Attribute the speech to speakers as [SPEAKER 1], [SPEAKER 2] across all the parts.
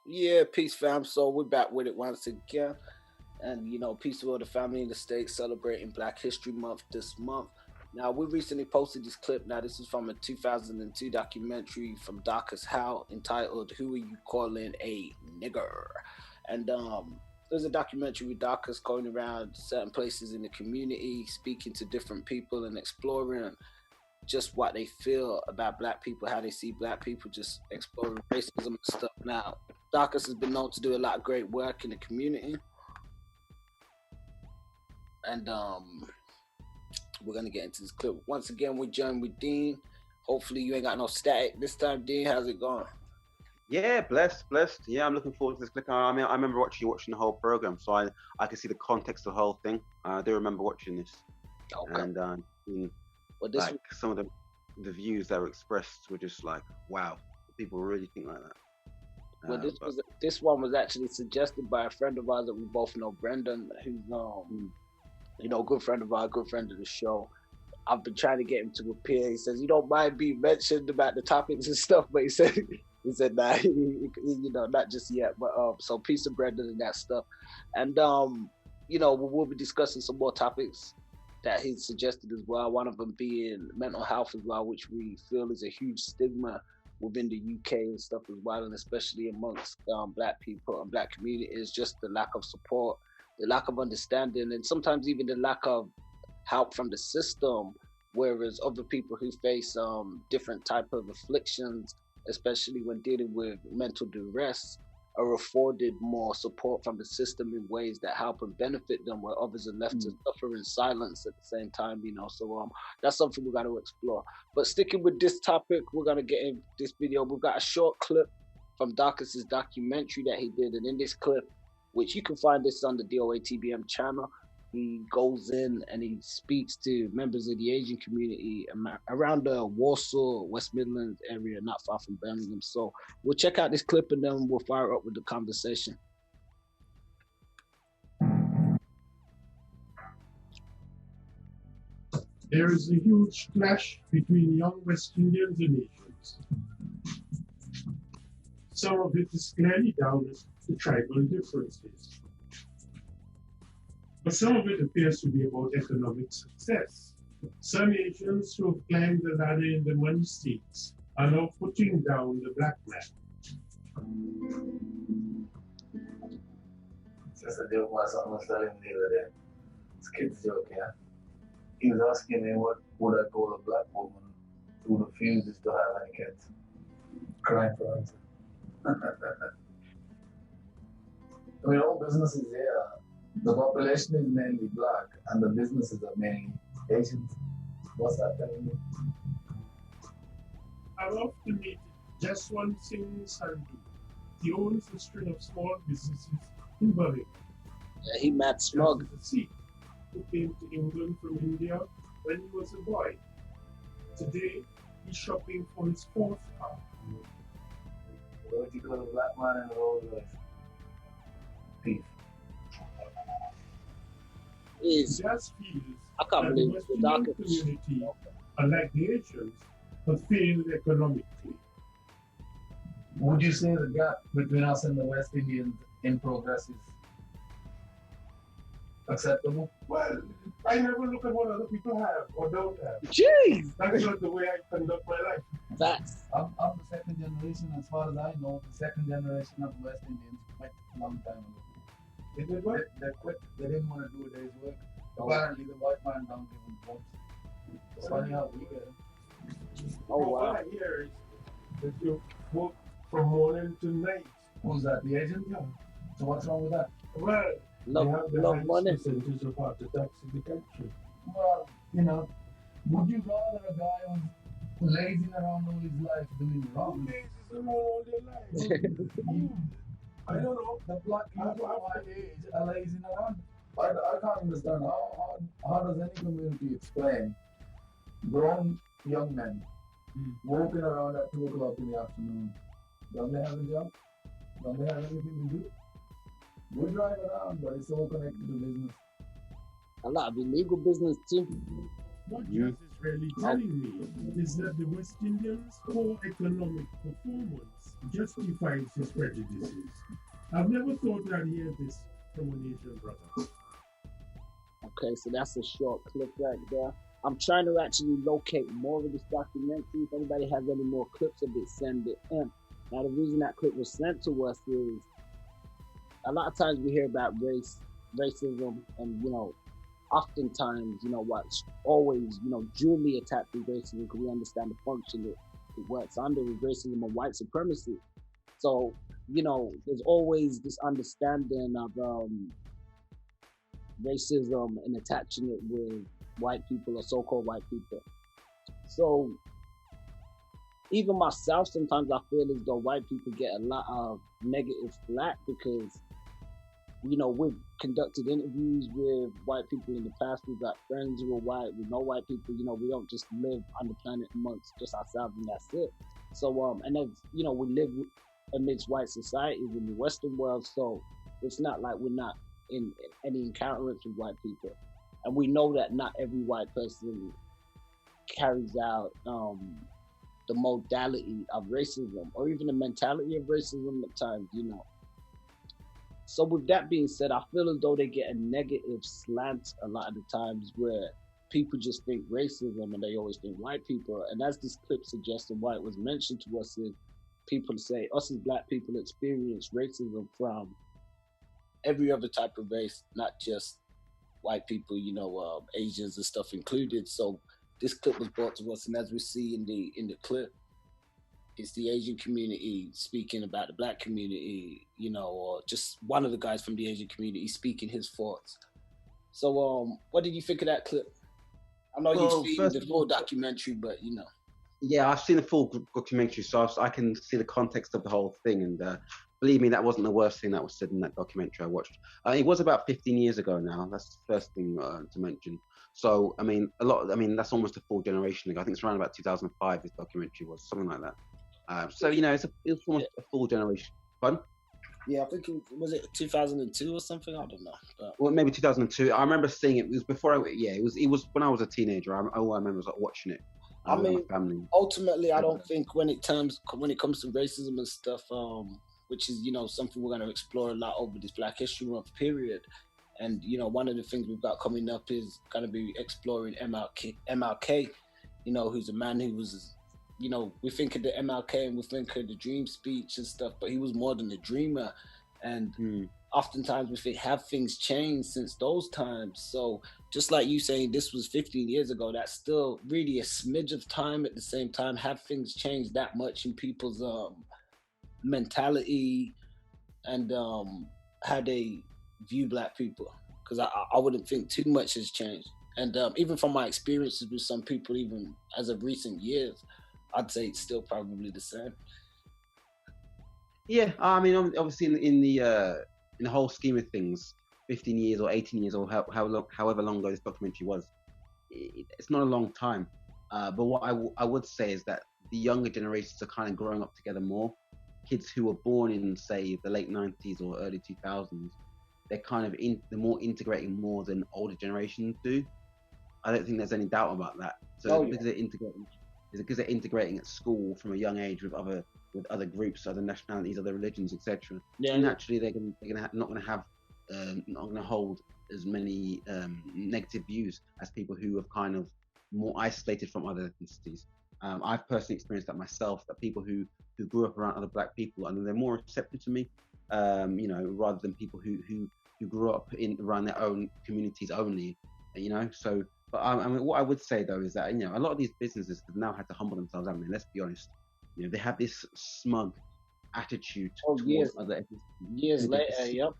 [SPEAKER 1] Yeah, peace, fam. So we're back with it once again. And, peace to all the family in the States celebrating Black History Month this month. Now, we recently posted this clip. Now, this is from a 2002 documentary from Darcus Howe entitled "Who Are You Calling a Nigger?" And there's a documentary with Darcus going around certain places in the community, speaking to different people and exploring just what they feel about black people, how they see black people, just exploring racism and stuff. Now, Darcus has been known to do a lot of great work in the community, and we're gonna get into this clip. Once again, we're joined with Dean. Hopefully, you ain't got no static this time, Dean. How's it going?
[SPEAKER 2] Yeah, blessed. Yeah, I'm looking forward to this clip. I mean, I remember watching the whole program, so I can see the context of the whole thing. I do remember watching this,
[SPEAKER 1] Okay.
[SPEAKER 2] and
[SPEAKER 1] Well,
[SPEAKER 2] like some of the views that were expressed were just like, wow, people really think like that.
[SPEAKER 1] Well, this one was actually suggested by a friend of ours that we both know, Brendan, who's a good friend of ours, good friend of the show. I've been trying to get him to appear. He says he don't mind being mentioned about the topics and stuff, but he said nah, not just yet. But so peace to Brendan and that stuff, and we'll be discussing some more topics that he suggested as well. One of them being mental health as well, which we feel is a huge stigma within the UK and stuff as well, and especially amongst black people and black communities, just the lack of support, the lack of understanding, and sometimes even the lack of help from the system, whereas other people who face different type of afflictions, especially when dealing with mental duress, are afforded more support from the system in ways that help and benefit them, where others are left to suffer in silence at the same time, so that's something we're going to explore. But sticking with this topic, we're going to get in this video. We've got a short clip from Darcus's documentary that he did, and in this clip, which you can find this on the DOATBM channel, he goes in and he speaks to members of the Asian community around the Warsaw, West Midlands area, not far from Birmingham. So we'll check out this clip and then we'll fire up with the conversation.
[SPEAKER 3] There is a huge clash between young West Indians and Asians. Some of it is clearly down to tribal differences, but some of it appears to be about economic success. Some Asians who have climbed the ladder in the money seats are now putting down the black man.
[SPEAKER 4] Just a joke was almost telling me the other day. It's a kid's joke, yeah. He was asking me what would I call a black woman who refuses to have any kids. Crying for answer. I mean, all businesses here, the population is mainly black and the businesses are mainly Asians. What's that telling me?
[SPEAKER 3] I love to meet just one thing Sandu. He owns a string of small businesses in Birmingham.
[SPEAKER 1] Yeah, he mad smug.
[SPEAKER 3] He is a Sikh who came to England from India when he was a boy. Today, he's shopping for his fourth car.
[SPEAKER 4] What would you call a black man in a Rolls Royce? Thief.
[SPEAKER 3] He just feels
[SPEAKER 1] I can't
[SPEAKER 3] that
[SPEAKER 1] believe
[SPEAKER 3] the
[SPEAKER 1] the
[SPEAKER 3] West
[SPEAKER 1] Darcus
[SPEAKER 3] Indian community, unlike the Asians, have failed economically.
[SPEAKER 4] Would you say the gap between us and the West Indians in progress is acceptable?
[SPEAKER 3] Well, I never look at what other people have or don't have.
[SPEAKER 1] Jeez!
[SPEAKER 3] That's not the way I conduct my life.
[SPEAKER 1] That's
[SPEAKER 4] I'm the second generation, as far as I know, the second generation of West Indians quit a long time ago.
[SPEAKER 3] They did what?
[SPEAKER 4] They quit. They didn't want to do a day's work. Apparently, the white man don't give them jobs. It's funny how we get it.
[SPEAKER 3] What I hear is that you work from morning to night.
[SPEAKER 4] Who's that? The Asian?
[SPEAKER 3] Yeah.
[SPEAKER 4] So what's wrong with that?
[SPEAKER 3] Well, they have the
[SPEAKER 1] love
[SPEAKER 3] highest
[SPEAKER 1] money.
[SPEAKER 3] percentage of heart attacks in the country.
[SPEAKER 4] Well, would you rather a guy who's lazing around all his life doing wrong?
[SPEAKER 3] Who lazes around all their life? I don't know.
[SPEAKER 4] The black people of my age are lazing around. I can't understand how does any community explain grown young men walking around at 2 o'clock in the afternoon? Don't they have a job? Don't they have anything to do? We drive around, but it's all connected to business.
[SPEAKER 1] a lot of illegal business too.
[SPEAKER 3] What Jazz is really telling me is that the West Indians' poor economic performance justifies his prejudices. I've never thought I'd hear this from an Asian brother.
[SPEAKER 1] Okay, so that's a short clip right there. I'm trying to actually locate more of this documentary. If anybody has any more clips of it, send it in. Now, the reason that clip was sent to us is a lot of times we hear about racism, and, you know, oftentimes, you know, what's always, you know, duly attacked with racism because we understand the function it works under with racism and white supremacy. So, you know, there's always this understanding of racism and attaching it with white people or so-called white people. So even myself, sometimes I feel as though white people get a lot of negative flack because, you know, we've conducted interviews with white people in the past. We've got friends who are white. We know white people. You know, we don't just live on the planet amongst just ourselves and that's it. So, and as you know, we live amidst white societies in the Western world. So it's not like we're not in any encounterance with white people. And we know that not every white person carries out the modality of racism or even the mentality of racism at times, you know. So with that being said, I feel as though they get a negative slant a lot of the times where people just think racism and they always think white people. And as this clip suggested, why it was mentioned to us is people say us as black people experience racism from every other type of race, not just white people, you know, Asians and stuff included. So this clip was brought to us, and as we see in the clip, it's the Asian community speaking about the black community, you know, or just one of the guys from the Asian community speaking his thoughts. So, what did you think of that clip? I know you've seen the full documentary, but you know.
[SPEAKER 2] Yeah, I've seen the full documentary, so I can see the context of the whole thing. And believe me, that wasn't the worst thing that was said in that documentary I watched. It was about 15 years ago now. That's the first thing to mention. So, I mean, that's almost a full generation ago. I think it's around about 2005. This documentary was something like that. So, you know, it's almost a full generation. Pardon?
[SPEAKER 1] Yeah, I think was it 2002 or something? I don't know. But...
[SPEAKER 2] Well, maybe 2002. I remember seeing it. It was before it was when I was a teenager. All I remember was like watching it.
[SPEAKER 1] I mean, ultimately, I don't think when it comes to racism and stuff, which is, you know, something we're going to explore a lot over this Black History Month period. And, you know, one of the things we've got coming up is going to be exploring MLK, you know, who's a man who was, you know, we think of the MLK and we think of the dream speech and stuff, but he was more than a dreamer. And oftentimes we think, have things changed since those times? So just like you saying this was 15 years ago, that's still really a smidge of time. At the same time, have things changed that much in people's mentality and how they view black people? Because I wouldn't think too much has changed. And even from my experiences with some people, even as of recent years, I'd say it's still probably the same.
[SPEAKER 2] Yeah, I mean, obviously in the whole scheme of things, 15 years or 18 years or however long ago this documentary was, it's not a long time. But what I would say is that the younger generations are kind of growing up together more. Kids who were born in, say, the late 90s or early 2000s, they're kind of they're more integrating more than older generations do. I don't think there's any doubt about that. So because they're integrating at school from a young age with other groups, other nationalities, other religions, etc. Yeah. So naturally, they're not going to hold as many negative views as people who have kind of more isolated from other ethnicities. I've personally experienced that myself. That people who grew up around other black people, and they're more receptive to me, you know, rather than people who grew up around their own communities only, you know. So, but I mean, what I would say though is that, you know, a lot of these businesses have now had to humble themselves. I mean, let's be honest. You know, they have this smug attitude towards other ethnicities. Years later, yep.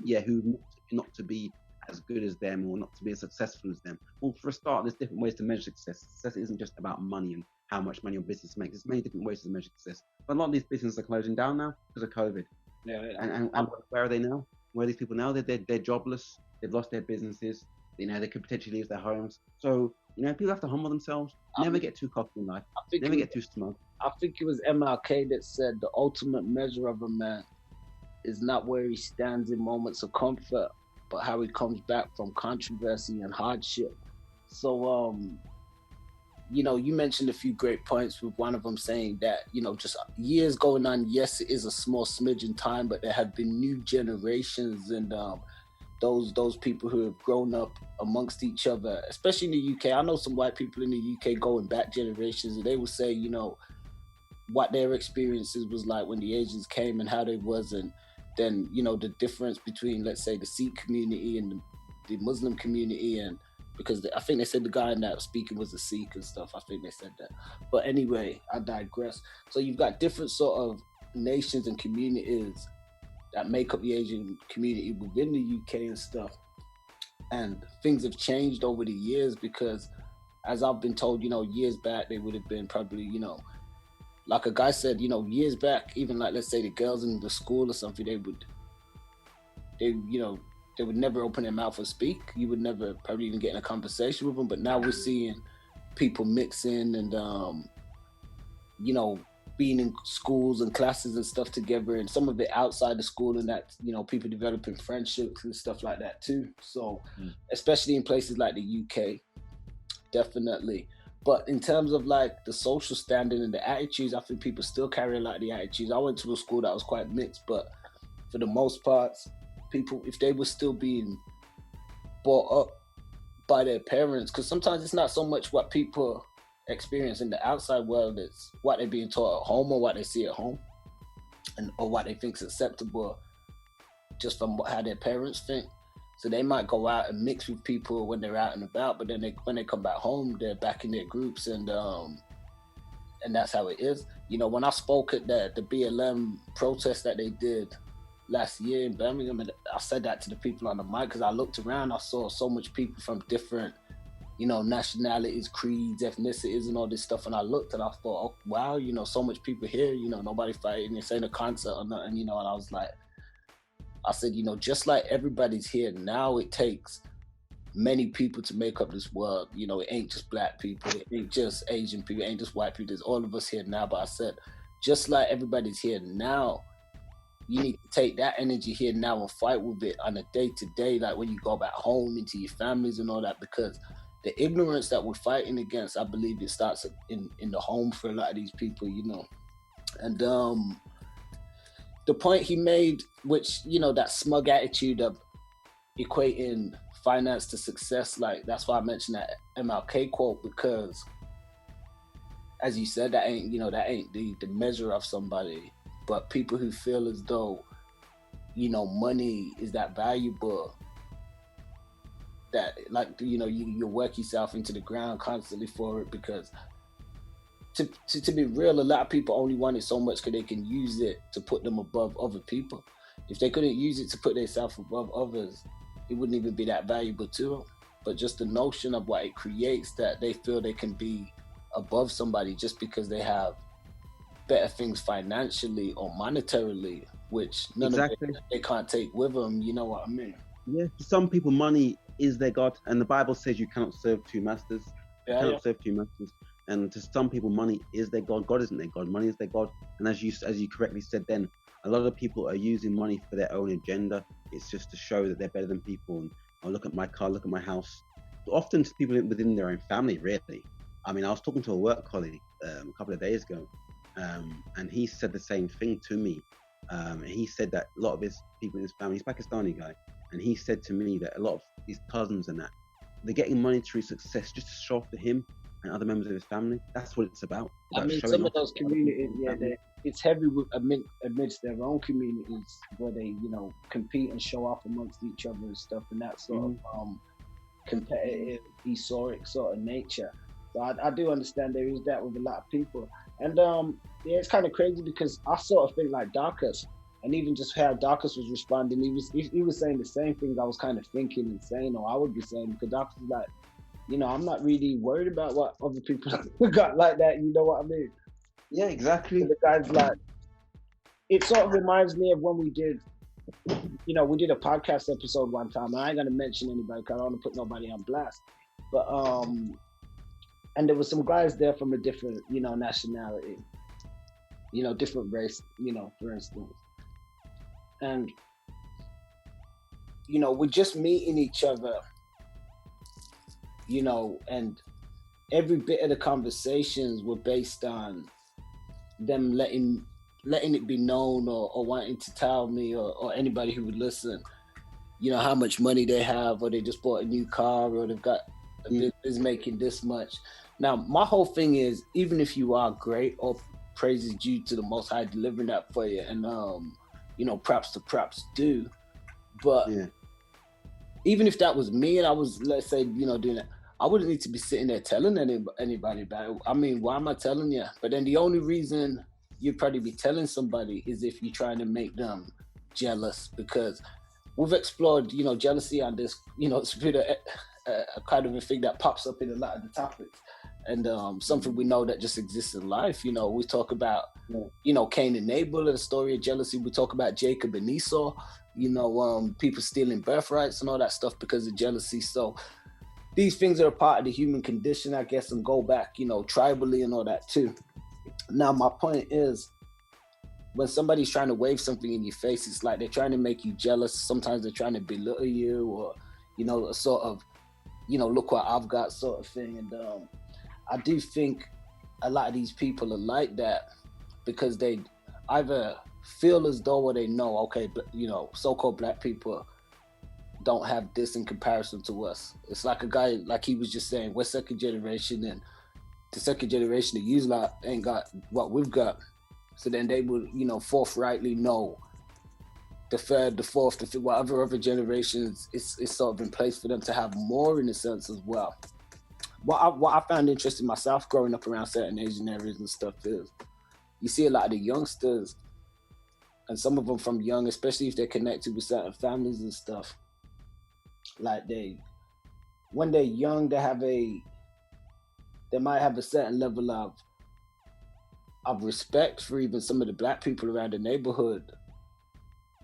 [SPEAKER 2] Yeah, who not to be as good as them or not to be as successful as them. Well, for a start, there's different ways to measure success. Success isn't just about money and how much money your business makes. There's many different ways to measure success. But a lot of these businesses are closing down now because of COVID. Yeah. And where are they now? Where are these people now? They're jobless. They've lost their businesses. You know, they could potentially lose their homes. So, you know, people have to humble themselves. Never get too cocky in life. Never get too smug.
[SPEAKER 1] I think it was MLK that said the ultimate measure of a man is not where he stands in moments of comfort, but how he comes back from controversy and hardship. So, you know, you mentioned a few great points, with one of them saying that, you know, just years going on, yes, it is a small smidge in time, but there have been new generations, and those people who have grown up amongst each other, especially in the UK. I know some white people in the UK going back generations, and they will say, you know, what their experiences was like when the Asians came and how they was, and then, you know, the difference between, let's say, the Sikh community and the Muslim community, and because I think they said the guy in that speaking was a Sikh and stuff. I think they said that. But anyway, I digress. So you've got different sort of nations and communities that make up the Asian community within the UK and stuff. And things have changed over the years, because as I've been told, you know, years back, they would have been probably, you know, like a guy said, you know, years back, even like, let's say the girls in the school or something, they would never open their mouth or speak. You would never probably even get in a conversation with them. But now we're seeing people mixing and, you know, being in schools and classes and stuff together, and some of it outside the school, and that, you know, people developing friendships and stuff like that too. So especially in places like the UK, definitely. But in terms of like the social standing and the attitudes, I think people still carry a lot of the attitudes. I went to a school that was quite mixed, but for the most part, people, if they were still being brought up by their parents, because sometimes it's not so much what people experience in the outside world, it's what they're being taught at home, or what they see at home, and or what they think is acceptable just from how their parents think. So they might go out and mix with people when they're out and about, but then when they come back home, they're back in their groups, and that's how it is. You know, when I spoke at the BLM protest that they did last year in Birmingham, and I said that to the people on the mic, because I looked around, I saw so much people from different, you know, nationalities, creeds, ethnicities, and all this stuff, and I looked and I thought, oh, wow, you know, so much people here, you know, nobody fighting, this ain't a concert or nothing, you know. And I was like, I said, you know, just like everybody's here now, it takes many people to make up this world. You know, it ain't just black people, it ain't just Asian people, it ain't just white people, there's all of us here now. But I said, just like everybody's here now, you need to take that energy here now and fight with it on a day-to-day, like when you go back home into your families and all that, because the ignorance that we're fighting against, I believe it starts in the home for a lot of these people, you know. And the point he made, which, you know, that smug attitude of equating finance to success, like that's why I mentioned that MLK quote, because as you said, that ain't the measure of somebody. But people who feel as though, you know, money is that valuable, that, like, you know, you work yourself into the ground constantly for it, because to be real, a lot of people only want it so much because they can use it to put them above other people. If they couldn't use it to put themselves above others, it wouldn't even be that valuable to them. But just the notion of what it creates, that they feel they can be above somebody just because they have better things financially or monetarily, which none of it they can't take with them. You know what I mean?
[SPEAKER 2] Yeah, for some people, money is their God, and the Bible says you cannot serve two masters. You cannot serve two masters. And to some people, money is their God. God isn't their God. Money is their God. And as you correctly said, then a lot of people are using money for their own agenda. It's just to show that they're better than people. And oh, look at my car, look at my house. Often to people within their own family, really. I mean, I was talking to a work colleague a couple of days ago, and he said the same thing to me. He said that a lot of his people in his family, he's a Pakistani guy, and he said to me that a lot of his cousins and that, they're getting monetary success just to show off to him and other members of his family. That's what it's about.
[SPEAKER 1] I mean, some of those communities, it's heavy amidst their own communities, where they, you know, compete and show off amongst each other and stuff, and that sort of competitive, historic sort of nature. So I do understand there is that with a lot of people. And it's kind of crazy, because I sort of think like Darcus, and even just how Darcus was responding, he was saying the same things I was kind of thinking and saying, or I would be saying, because Darcus was like, you know, I'm not really worried about what other people got like that, you know what I mean?
[SPEAKER 2] Yeah, exactly.
[SPEAKER 1] So the guy's like, it sort of reminds me of when we did a podcast episode one time, and I ain't gonna mention anybody because I don't want to put nobody on blast, but and there was some guys there from a different, you know, nationality, you know, different race, you know, for instance. And, you know, we're just meeting each other, you know, and every bit of the conversations were based on them letting it be known or wanting to tell me or anybody who would listen, you know, how much money they have, or they just bought a new car, or they've got a business making this much. Now, my whole thing is, even if you are great, all praise is due to the Most High delivering that for you, and you know, props due. But even if that was me and I was, let's say, you know, doing that, I wouldn't need to be sitting there telling anybody about it. I mean, why am I telling you? But then the only reason you'd probably be telling somebody is if you're trying to make them jealous, because we've explored, you know, jealousy on this, you know, it's been a kind of a thing that pops up in a lot of the topics, and something we know that just exists in life. You know, we talk about, you know, Cain and Abel and the story of jealousy. We talk about Jacob and Esau, you know, people stealing birthrights and all that stuff because of jealousy. So these things are a part of the human condition, I guess, and go back, you know, tribally and all that too. Now, my point is, when somebody's trying to wave something in your face, it's like they're trying to make you jealous. Sometimes they're trying to belittle you, or, you know, a sort of, you know, look what I've got sort of thing. And I do think a lot of these people are like that because they either feel as though, or they know, okay, but, you know, so-called black people don't have this in comparison to us. It's like a guy, like he was just saying, we're second generation, and the second generation of you lot ain't got what we've got. So then they would, you know, forthrightly know the third, the fourth, the fifth, whatever other generations, it's sort of in place for them to have more in a sense as well. What I found interesting myself growing up around certain Asian areas and stuff is, you see a lot of the youngsters, and some of them from young, especially if they're connected with certain families and stuff, like when they're young, they might have a certain level of respect for even some of the black people around the neighborhood.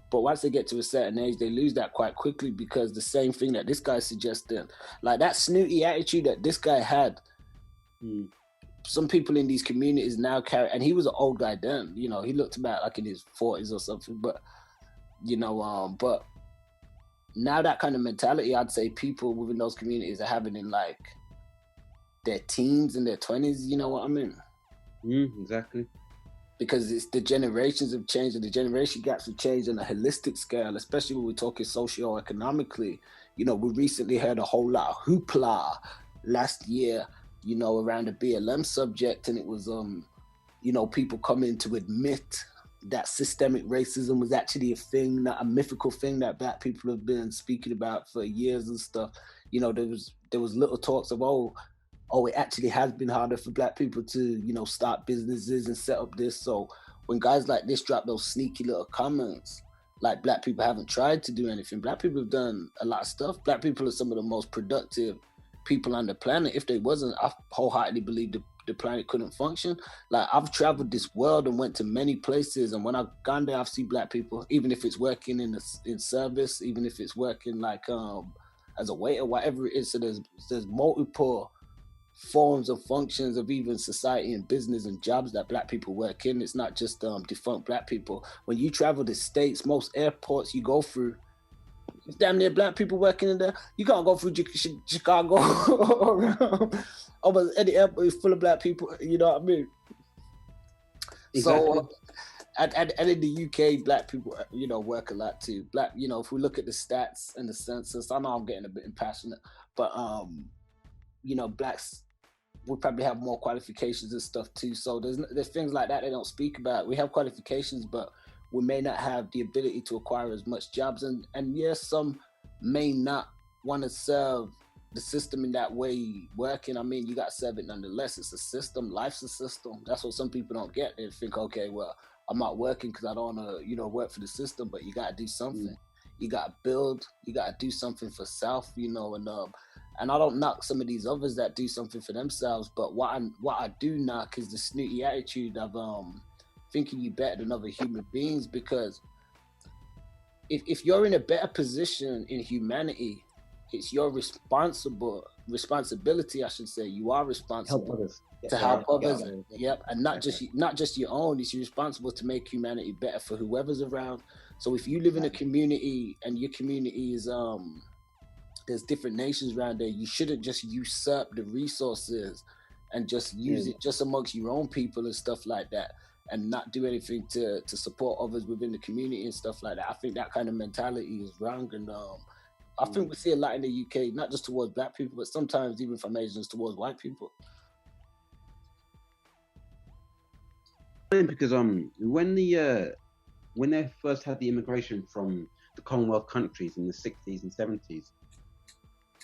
[SPEAKER 1] But once they get to a certain age, they lose that quite quickly, because the same thing that this guy suggested, like that snooty attitude that this guy had, some people in these communities now carry, and he was an old guy then, you know, he looked about like in his 40s or something, but, you know, but now that kind of mentality, I'd say people within those communities are having in like their teens and their 20s, you know what I mean?
[SPEAKER 2] Exactly.
[SPEAKER 1] Because it's the generations have changed, and the generation gaps have changed on a holistic scale, especially when we're talking socio-economically. You know, we recently heard a whole lot of hoopla last year, you know, around the BLM subject, and it was, you know, people coming to admit that systemic racism was actually a thing, not a mythical thing that black people have been speaking about for years and stuff. You know, there was little talks of, it actually has been harder for black people to, you know, start businesses and set up this. So when guys like this drop those sneaky little comments, like black people haven't tried to do anything, black people have done a lot of stuff. Black people are some of the most productive people on the planet. If they wasn't, I wholeheartedly believe the planet couldn't function. Like, I've traveled this world and went to many places, and when I've gone there, I've seen black people, even if it's working in service, even if it's working like as a waiter, whatever it is. So there's multiple forms of functions of even society and business and jobs that black people work in. It's not just defunct black people. When you travel the States, most airports you go through, it's damn near black people working in there. You can't go through Chicago or almost any airport is full of black people, you know what I mean? Exactly. So and in the UK, black people, you know, work a lot too. Black, you know, if we look at the stats and the census, I know I'm getting a bit impassionate, but you know, blacks will probably have more qualifications and stuff too. So there's things like that they don't speak about. We have qualifications, but we may not have the ability to acquire as much jobs. And yes, some may not want to serve the system in that way working. I mean, you got to serve it nonetheless. It's a system. Life's a system. That's what some people don't get. They think, okay, well, I'm not working because I don't want to, you know, work for the system, but you got to do something. You got to build. You got to do something for self, you know, and I don't knock some of these others that do something for themselves, but what I do knock is the snooty attitude of thinking you better than other human beings, because if you're in a better position in humanity, it's your responsibility, I should say. You are responsible to help others. Yep, and not just your own. You're responsible to make humanity better for whoever's around. So if you live in a community and your community is there's different nations around there. You shouldn't just usurp the resources and just use it just amongst your own people and stuff like that, and not do anything to support others within the community and stuff like that. I think that kind of mentality is wrong, and I think we see a lot in the UK, not just towards black people, but sometimes even from Asians towards white people.
[SPEAKER 2] Because when they first had the immigration from the Commonwealth countries in the 60s and 70s,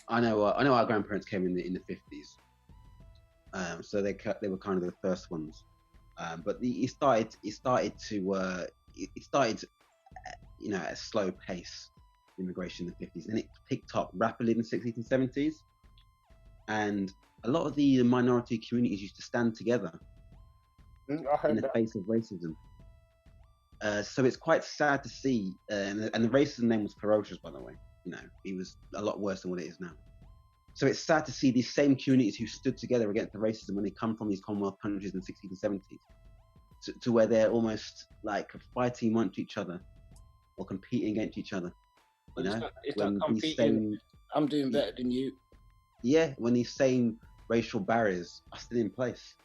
[SPEAKER 2] I know our grandparents came in the 50s, so they were kind of the first ones. But it started at a slow pace, immigration in the 50s, and it picked up rapidly in the 60s and 70s. And a lot of the minority communities used to stand together in the face of racism. So it's quite sad to see, and the racism name was ferocious, by the way. It was a lot worse than what it is now. So it's sad to see these same communities who stood together against the racism when they come from these Commonwealth countries in the 60s and 70s, to where they're almost like fighting amongst each other or competing against each other.
[SPEAKER 1] It's not competing. I'm doing better than you.
[SPEAKER 2] Yeah, when these same racial barriers are still in place.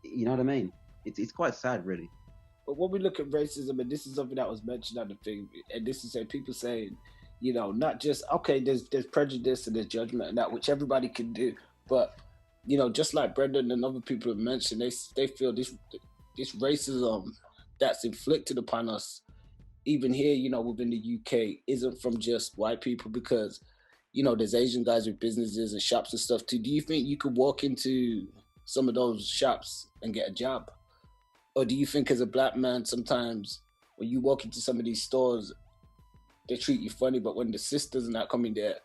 [SPEAKER 2] You know what I mean? It's quite sad, really.
[SPEAKER 1] But when we look at racism, and this is something that was mentioned on the thing, and this is people saying, not just, okay, there's prejudice and there's judgment and that, which everybody can do, but just like Brendan and other people have mentioned, they feel this racism that's inflicted upon us, even here, within the UK, isn't from just white people, because there's Asian guys with businesses and shops and stuff too. Do you think you could walk into some of those shops and get a job? Or do you think as a black man, sometimes when you walk into some of these stores, they treat you funny, but when the sisters are not coming there,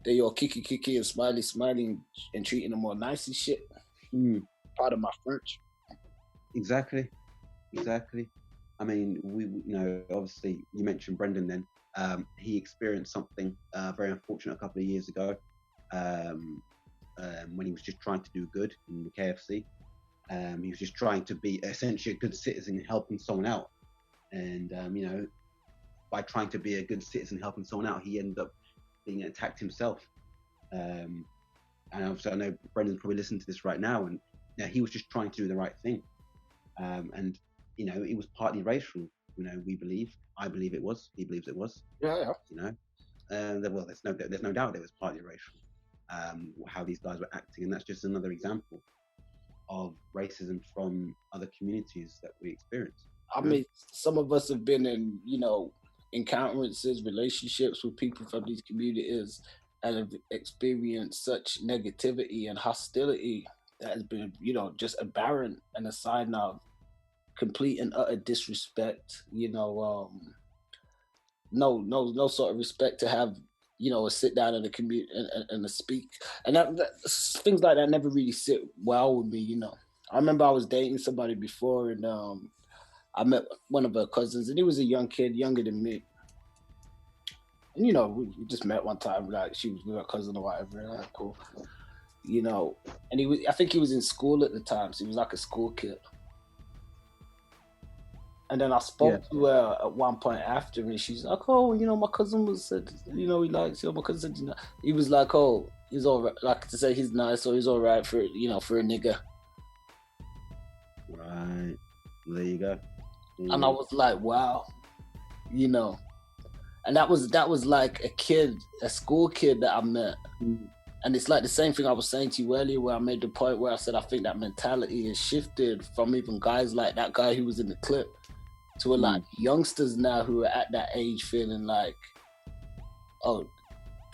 [SPEAKER 1] they all kiki and smiling and treating them all nice and shit? Part of my French.
[SPEAKER 2] Exactly. I mean, we obviously you mentioned Brendan then. He experienced something very unfortunate a couple of years ago when he was just trying to do good in the KFC. He was just trying to be essentially a good citizen, helping someone out. And, by trying to be a good citizen, helping someone out, he ended up being attacked himself. And obviously, I know Brendan's probably listening to this right now, and he was just trying to do the right thing. And, it was partly racial, we believe. I believe it was. He believes it was.
[SPEAKER 1] Yeah.
[SPEAKER 2] Well, there's no doubt it was partly racial, how these guys were acting. And that's just another example of racism from other communities that we experience.
[SPEAKER 1] I mean, some of us have been in, encounterances, relationships with people from these communities, and have experienced such negativity and hostility that has been, just aberrant, and a sign of complete and utter disrespect. No sort of respect to have, a sit down in a commute and a speak, and that things like that never really sit well with me. I remember I was dating somebody before, and I met one of her cousins, and he was a young kid, younger than me. And we just met one time, like she was with her cousin or whatever, and cool. And I think he was in school at the time, so he was like a school kid. And then I spoke to her at one point after, and she's like, "Oh, my cousin said, he likes you." My cousin said, he was like, "Oh, he's all right," like to say he's nice, or he's all right for, for a nigga.
[SPEAKER 2] Right. There you go.
[SPEAKER 1] And I was like, wow, and that was like a school kid that I met. And it's like the same thing I was saying to you earlier, where I made the point where I said I think that mentality has shifted from even guys like that guy who was in the clip to a lot of youngsters now who are at that age feeling like, oh,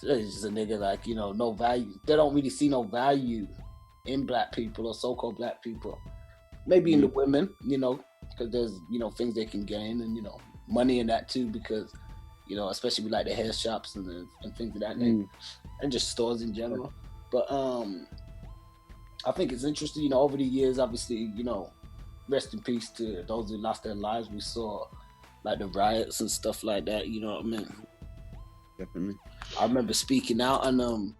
[SPEAKER 1] he's just a nigga, like, no value. They don't really see no value in black people or so-called black people. Maybe in the women, because there's, things they can gain, and, money in that too, because, especially with like the hair shops and things of that nature, and just stores in general. But I think it's interesting, over the years, obviously, rest in peace to those who lost their lives. We saw like the riots and stuff like that, you know what I mean?
[SPEAKER 2] Definitely.
[SPEAKER 1] I remember speaking out on them,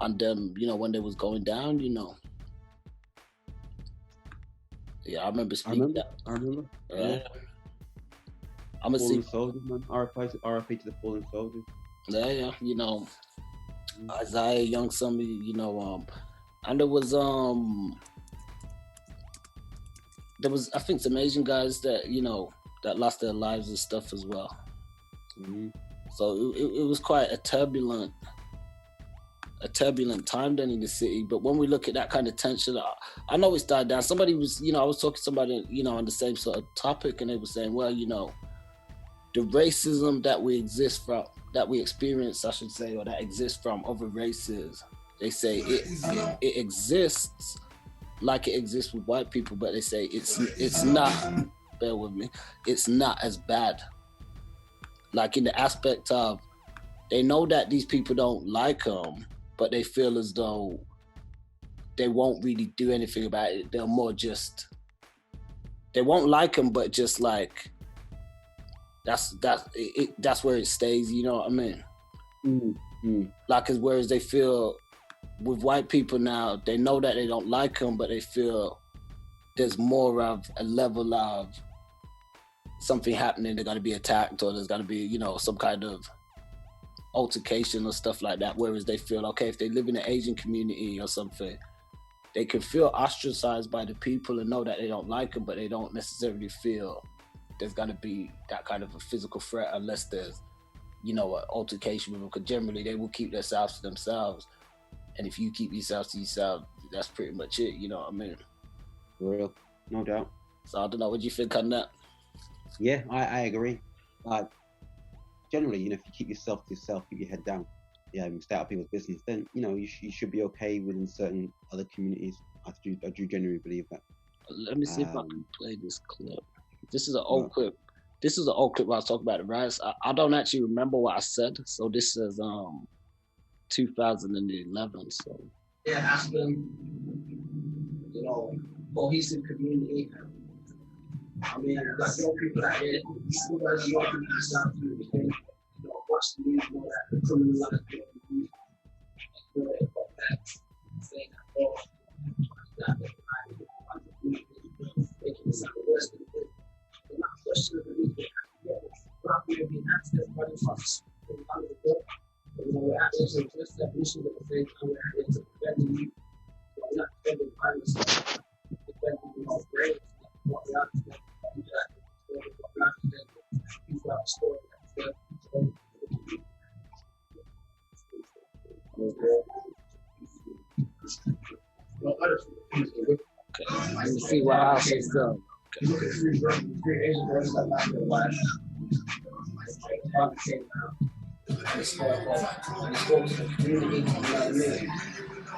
[SPEAKER 1] when they was going down, Yeah, I remember speaking out.
[SPEAKER 2] I remember.
[SPEAKER 1] Yeah. I'm
[SPEAKER 2] fallen soldiers, man. RIP to the fallen soldiers.
[SPEAKER 1] Yeah, Isaiah Young, somebody, you know, and there was I think some Asian guys that, you know, that lost their lives and stuff as well. So it was quite a turbulent time then in the city. But when we look at that kind of tension, I know it's died down. Somebody was, you know, I was talking to somebody, you know, on the same sort of topic, and they were saying, well, you know, the racism that we experience, I should say, or that exists from other races, they say it exists like it exists with white people, but they say it's not, bear with me, it's not as bad. Like in the aspect of, they know that these people don't like them, but they feel as though they won't really do anything about it. They're more just, they won't like them, but just like, that's where it stays, you know what I mean? Like, whereas they feel with white people now, they know that they don't like them, but they feel there's more of a level of something happening, they're going to be attacked, or there's going to be, you know, some kind of altercation or stuff like that. Whereas they feel, okay, if they live in an Asian community or something, they can feel ostracized by the people and know that they don't like them, but they don't necessarily feel there's going to be that kind of a physical threat unless there's, you know, an altercation with them, because generally they will keep themselves to themselves. And if you keep yourself to yourself, that's pretty much it, you know what I mean?
[SPEAKER 2] For real, no doubt.
[SPEAKER 1] So I don't know, what do you think on that?
[SPEAKER 2] Yeah, I agree. Generally, you know, if you keep yourself to yourself, keep your head down, and stay out of people's business, then, you know, you should be okay within certain other communities. I do genuinely believe that.
[SPEAKER 1] Let me see if I can play this clip. This is an old clip. This is an old clip where I was talking about the riots. I don't actually remember what I said. So this is 2011. So yeah, Aspen, you know, cohesive community. I mean, got young people out there. Still got young people inside the community. You know, watch the news, know that the criminalized youth. You know, they got that saying that, oh, that making this out the West. They're not questioning the news. Black people being accessed by the funds. You know, we're accessing the first definition of the same time we're accessing to defending you. We're not defending violence, defending our brains. What we are to people have a story okay, let me see what else is done. You look at three Asian girls that laughed at life. Came out. And spoke to the community, you know what I mean?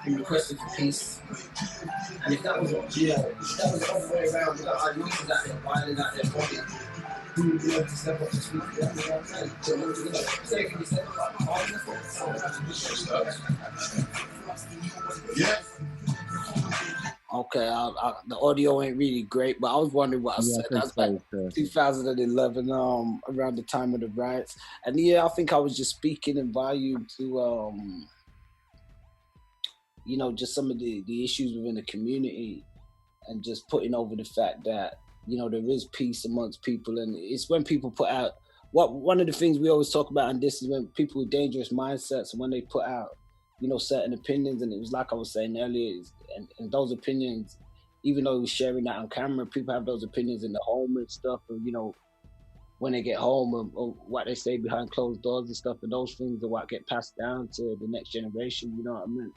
[SPEAKER 1] And requested for peace. And if that was, you know, if that was the other way around, we got our youth out there, violent out there, body, who would be able to step up to speak for that, you know what I'm saying? So, you know, say, can you step up? Yeah. Okay, the audio ain't really great, but I was wondering what I said. That's back 2011, around the time of the riots. And yeah, I think I was just speaking in volume to, you know, just some of the issues within the community, and just putting over the fact that, you know, there is peace amongst people. And it's when people put out, one of the things we always talk about, and this is when people with dangerous mindsets, when they put out, you know, certain opinions, and it was like I was saying earlier, and those opinions, even though we're sharing that on camera, people have those opinions in the home and stuff, and, you know, when they get home, or what they say behind closed doors and stuff, and those things are what get passed down to the next generation, you know what I mean?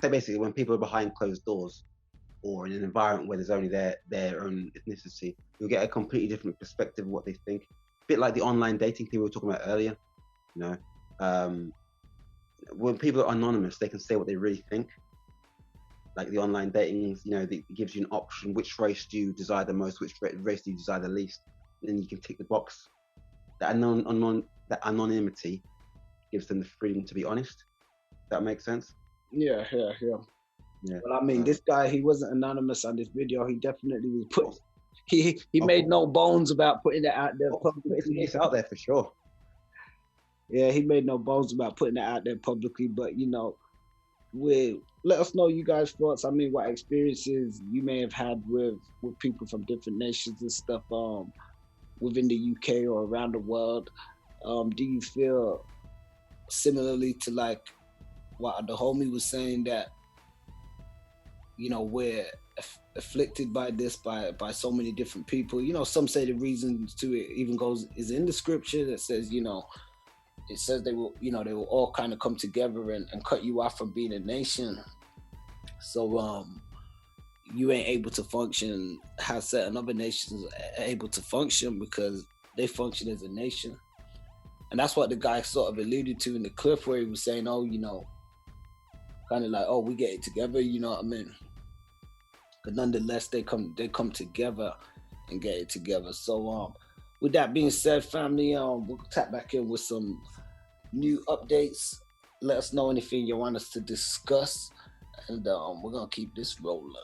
[SPEAKER 2] So basically, when people are behind closed doors, or in an environment where there's only their own ethnicity, you'll get a completely different perspective of what they think. A bit like the online dating thing we were talking about earlier. You know, when people are anonymous, they can say what they really think. Like the online dating, you know, it gives you an option: which race do you desire the most, which race do you desire the least. And then you can tick the box. That anonymity gives them the freedom to be honest. That makes sense?
[SPEAKER 1] Yeah. Well, I mean, this guy, he wasn't anonymous on this video. He definitely was put. He made no bones about putting it out there publicly.
[SPEAKER 2] It's out there for sure.
[SPEAKER 1] Yeah, he made no bones about putting it out there publicly. But, you know, let us know you guys' thoughts. I mean, what experiences you may have had with people from different nations and stuff within the UK or around the world. Do you feel similarly to like what the homie was saying, that we're afflicted by this by so many different people? Some say the reason to it even is in the scripture that says, it says they will all kind of come together and cut you off from being a nation. So you ain't able to function how certain other nations are able to function, because they function as a nation. And that's what the guy sort of alluded to in the clip, where he was saying, kind of like, we get it together, you know what I mean? But nonetheless, they come together and get it together. So with that being said, family, we'll tap back in with some new updates. Let us know anything you want us to discuss, and we're gonna keep this rolling.